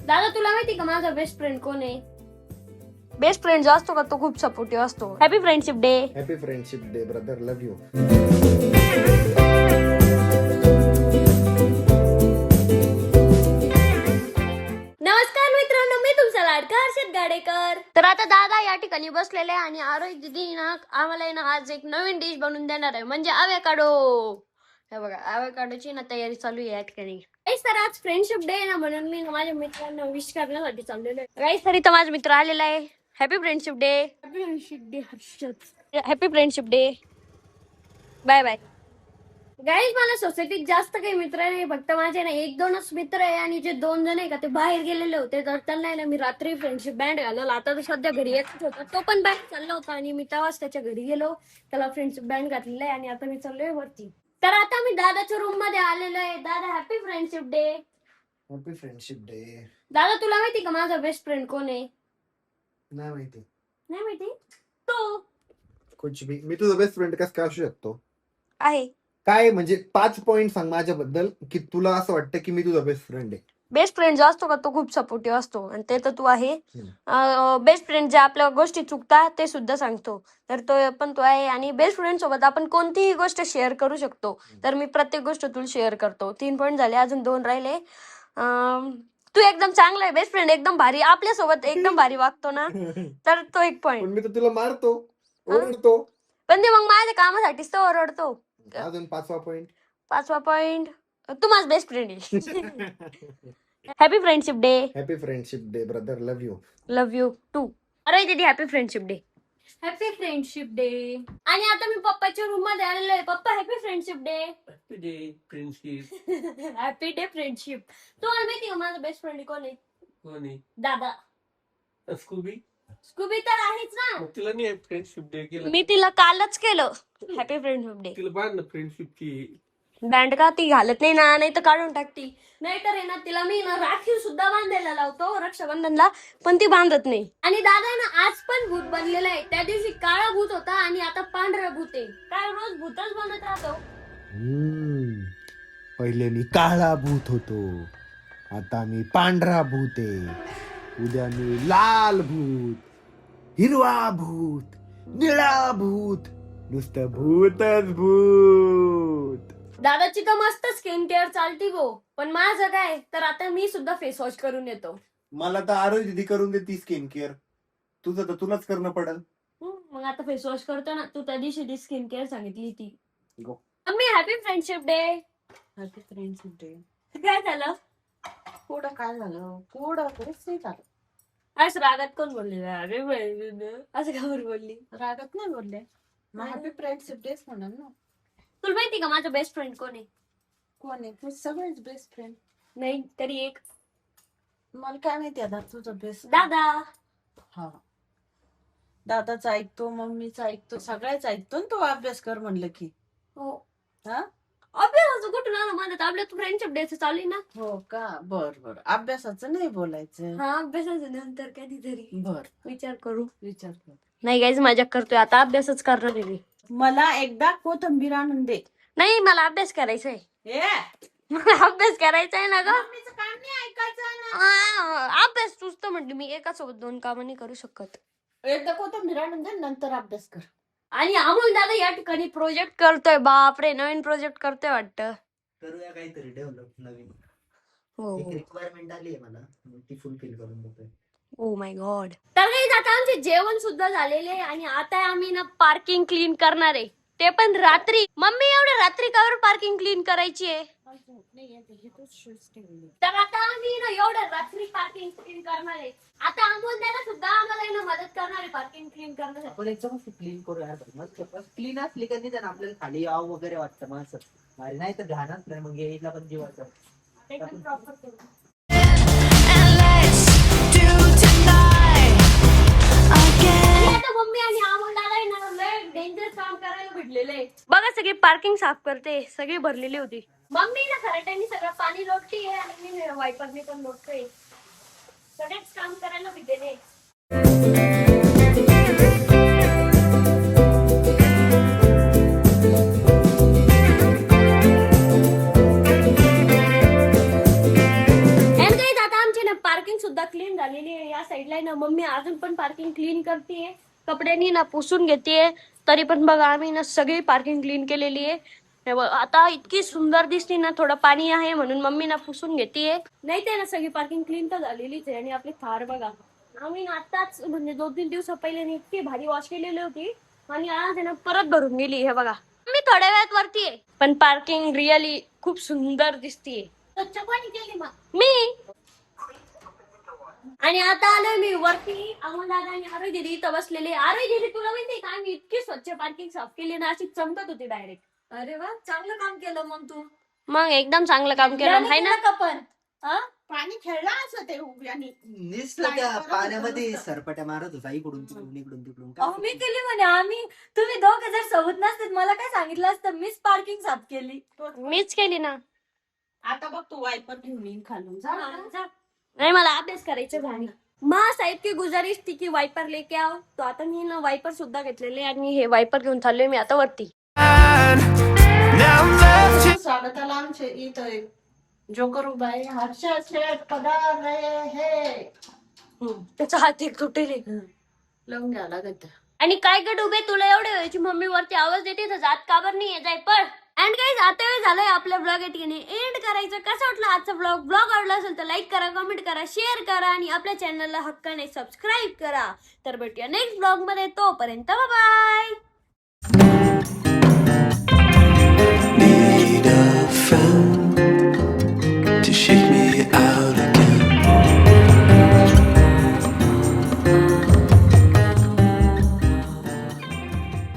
दादा तुला माहिती का माझा बेस्ट फ्रेंड कोण आहे? बेस्ट फ्रेंड जो असतो का तो खूप सपोर्टिव्ह असतो. Happy friendship day. Happy friendship day brother, love you. नमस्कार मित्रांनो, मी तुमचा लाडका हर्षद गाडेकर. तर आता दादा या ठिकाणी बसलेले आहे आणि आरोही दीदी ना आम्हाला ना आज एक नवीन डिश बनवून देणार आहे, म्हणजे अवॅकाडो. हे बघा, अवॅकाडोची ना तयारी चालू आहे या ठिकाणी. गाईस तर आज फ्रेंडशिप डे आहे ना, म्हणून मी माझ्या मित्रांना विश करण्यासाठी चाललेलो आहे. गाईस तर इथं माझा मित्र आलेला आहे. Happy friendship day. Happy friendship day Harshad. Happy friendship day. Bye bye. Guys मला सोसायटीत जास्त काही मित्र नाही, फक्त माझे ना एक दोनच मित्र आहे आणि जे 2 जण आहे का ते बाहेर गेलेले होते, तर त्यांना ना मी रात्री फ्रेंडशिप बँड घालवला. आता तर सध्या घरी येतच होता, तो पण बाहेर चालला होता आणि मी तेव्हाच त्याच्या घरी गेलो, त्याला फ्रेंडशिप बँड घातलेला आहे आणि आता मी चाललोय वरती. तर आता मी दादाच्या रूम मध्ये आलेलो आहे. दादा happy friendship day. Happy friendship day. दादा तुला माहिती का माझा बेस्ट फ्रेंड कोण आहे? नाही माहिती. नाही माहिती? तो कुछ भी. मी तुझा बेस्ट फ्रेंड कसं काय असू शकतो? आहे. काय म्हणजे 5 पॉइंट सांग माझ्याबद्दल की तुला असं वाटतं की मी तुझा बेस्ट फ्रेंड आहे. बेस्ट फ्रेंड जो असतो का तो खूप सपोर्टिव्ह असतो आणि ते तर तू आहे. बेस्ट फ्रेंड जे आपल्या गोष्टी चुकतात ते सुद्धा सांगतो, तर तो पण तू आहे. आणि बेस्ट फ्रेंड सोबत आपण कोणतीही गोष्ट शेअर करू शकतो, तर मी प्रत्येक गोष्ट तुला शेअर करतो. 3 पॉइंट झाले, अजून 2 राहिले. तू एकदम चांगला आहे, बेस्ट फ्रेंड एकदम भारी, आपल्यासोबत एकदम भारी वागतो ना, तर तो 1 पॉइंट. पण मी तर तुला मारतो, ओरडतो. पण ते मग माझ्या कामासाठीच तो ओरडतो. अजून 5वा पॉइंट. 5वा पॉइंट, तू माझा बेस्ट फ्रेंड आहे. Happy friendship day. Happy friendship day brother, love you. Love you too. अरे दीदी happy friendship day. Happy friendship day. आणि आता मी पप्पाच्या रूम मध्ये आलेलो आहे. पप्पा happy friendship day. Happy day friendship. Happy day friendship. तुम्हाला माहिती का माझा बेस्ट फ्रेंड कोण आहे? कोण आहे? दादा. स्कूबी. स्कूबी तर आहेच ना. मग तिला नाही फ्रेंडशिप डे केला? मी तिला कालच केलं हॅपी फ्रेंडशिप डे. तिला बांध ना फ्रेंडशिपची बँड का ती घालत नाही ना, नाही तर काढून टाकती. नाहीतर आहे ना तिला मी ना राखीव सुद्धा बांधायला लावतो रक्षाबंधनला, पण ती बांधत नाही. आणि दादा ना आज पण भूत बनलेला आहे. त्या दिवशी काळा भूत होता आणि आता पांढरा भूत आहे. काय रोज भूतच बनत राहतो. पहिले मी काळा भूत होतो, आता मी पांढरा भूत आहे. उद्या मी लाल भूत, हिरवा भूत, निळा भूत, नुसतं भूतच भूत. दादाची तर मस्त स्किन केअर चालती गो, पण माझं काय, तर आता मी सुद्धा फेस वॉश करून येतो. मला तर आरोग्य दिदी करून देती स्किन केअर, तुझं तर तुलाच करणं पडेल. मग आता फेस वॉश करतो ना. तू त्या दिवशी स्किन केअर सांगितली ती. Go. Mummy happy friendship day. Happy friendship day. काय झालं? पुढं काय झालं? पुढं काहीच नाही झालं. आज रागात कोण बोलली? अरे असं का बरं बोलली? रागात नाही बोलले. मग हॅपी फ्रेंडशिप डेच म्हणाल ना. तुला माहिती का माझा बेस्ट फ्रेंड कोण आहे? कोण आहे? तू सगळेच बेस्ट फ्रेंड. नाही तरी एक. मला काय माहिती आता तुझं बेस्ट. दादा. हा, दादाचा ऐकतो, मम्मीचा ऐकतो, सगळ्याच ऐकतो ना. तू अभ्यास कर म्हणलं की. हो. हा, अभ्यासाचं कुठून आलं माझं? आपल्या तू फ्रेंडशिप डेचं चालू आहे ना. हो का? बर बर, अभ्यासाचं नाही बोलायचं. हा, अभ्यासाचं नंतर कधीतरी बर, विचार कर. नाही गाईज मजाक करतोय, आता अभ्यासच करणार आहे मी. मला एकदा कोथंबीर आणून दे. नाही मला अभ्यास करायचा आहे. मला अभ्यास करायचा आहे ना ग. मम्मीचं काम नाही ऐकायचं ना. अभ्यास तूच तर म्हटली, मी एका सोबत 2 कामं नाही करू शकत. एकदा कोथंबीर आणून दे, नंतर अभ्यास कर. आणि अमोल दादा या ठिकाणी प्रोजेक्ट करतोय. बापरे, नवीन प्रोजेक्ट करतोय वाटतं. करूया काहीतरी डेव्हलप नवीन. हो. एक रिक्वायरमेंट आली आहे मला, मग ती फुलफिल करून देतोय. Oh my God. तर काही आता आमचे जेवण सुद्धा झालेले आहे आणि आता आम्ही ना पार्किंग क्लीन करणार आहे, ते पण रात्री. मम्मी एवढ्या रात्री कावर पार्किंग क्लीन करायची आहे? तर आता आम्ही ना एवढ्या रात्री पार्किंग क्लीन करणार आहे. आता अमोल दादा सुद्धा आम्हाला ना मदत करणार आहे पार्किंग क्लीन करण्यासाठी. आपण एकदम क्लीन करूया. मस्त क्लीन असली का नाही आपल्याला खाली यावं वगैरे वाटतं माणसं. अरे नाही तर घाणच नाही, मग यायला पण जीवाचं. एकदम प्रॉपर करू. आता मम्मी आणि अमोल दादा येणार, लय डेंजर काम करायला भेटलेले. बघा सगळी पार्किंग साफ करते, सगळी भरलेली होती. मम्मी ना खराट्यानी सगळं पाणी लोटती आहे आणि मी वायपरने पण लोटतोय. सगळेच काम करायला भेटलेले. पार्किंग सुद्धा क्लीन झालेली आहे. या साईडला ना मम्मी अजून पण पार्किंग क्लीन करतेय, कपड्यांनी ना पुसून घेतेय. तरी पण बघा आम्ही ना सगळी पार्किंग क्लीन केलेली आहे. हे बघ, आता इतकी सुंदर दिसते ना, थोडं पाणी आहे म्हणून मम्मी ना पुसून घेतेय. नाही ते ना सगळी पार्किंग क्लीन तर झालेलीच आहे. आणि आपली थार बघा, आम्ही ना आताच म्हणजे 2-3 दिवस पहिले इतकी भारी वॉश केलेली होती आणि आज आहे ना परत भरून गेली. हे बघा मी थोड्या वेळात वरती आहे, पण पार्किंग रिअली खूप सुंदर दिसतीये. स्वच्छ कोणी केली मग? मी. आणि आता आलोय मी वरती. अमोल दादा आणि आरोही दीदी इथं बसलेले. आरोही दीदी तुला माहितीये का, मी इतकी स्वच्छ पार्किंग साफ केली ना, अशी चमकत होती डायरेक्ट. अरे वा, चांगलं काम केलं मग तू. मग एकदम चांगलं काम केलं आहे ना. पण पाणी खेळला असं ते उभ्यानी. नुसतं त्या पाण्यामध्ये सरपट्या मारत होता इकडून तिकडून इकडून तिकडून काय अहो मी केली म्हणे. आम्ही तुम्ही दोघं जर सोबत नसते मला काय सांगितलं असतं. मीच पार्किंग साफ केली. मीच केली ना. आता बघ तू वायपर घेऊन येईन खालून जा. नाही मला अभ्यास करायचं झाली. माँ साहेब की गुजारिश थी की वायपर लेके आओ, तो आता मी ना वायपर सुद्धा घेतलेले आणि हे वायपर घेऊन चाललोय मी आता वरती. स्वागताला आमचे इथं एक जोकर उभा आहे. हर्षा शेठ पधार रहे है. त्याचा हात एक तुटेल. लावून घ्या लागत. आणि काय गड उभे, तुला एवढे व्हायची मम्मी वरती आवाज देते तर जात का बरं नाही जाय पण. अँड गाईज आता वेळ झालंय आपल्या ब्लॉग या ठिकाणी एंड करायचं. कसं वाटलं आजचा ब्लॉग आवडला असेल तर लाईक करा, कमेंट करा, शेअर करा आणि आपल्या चॅनलला हक्काने सबस्क्राईब करा. तर भेटूया नेक्स्ट ब्लॉग मध्ये. तोपर्यंत बाय.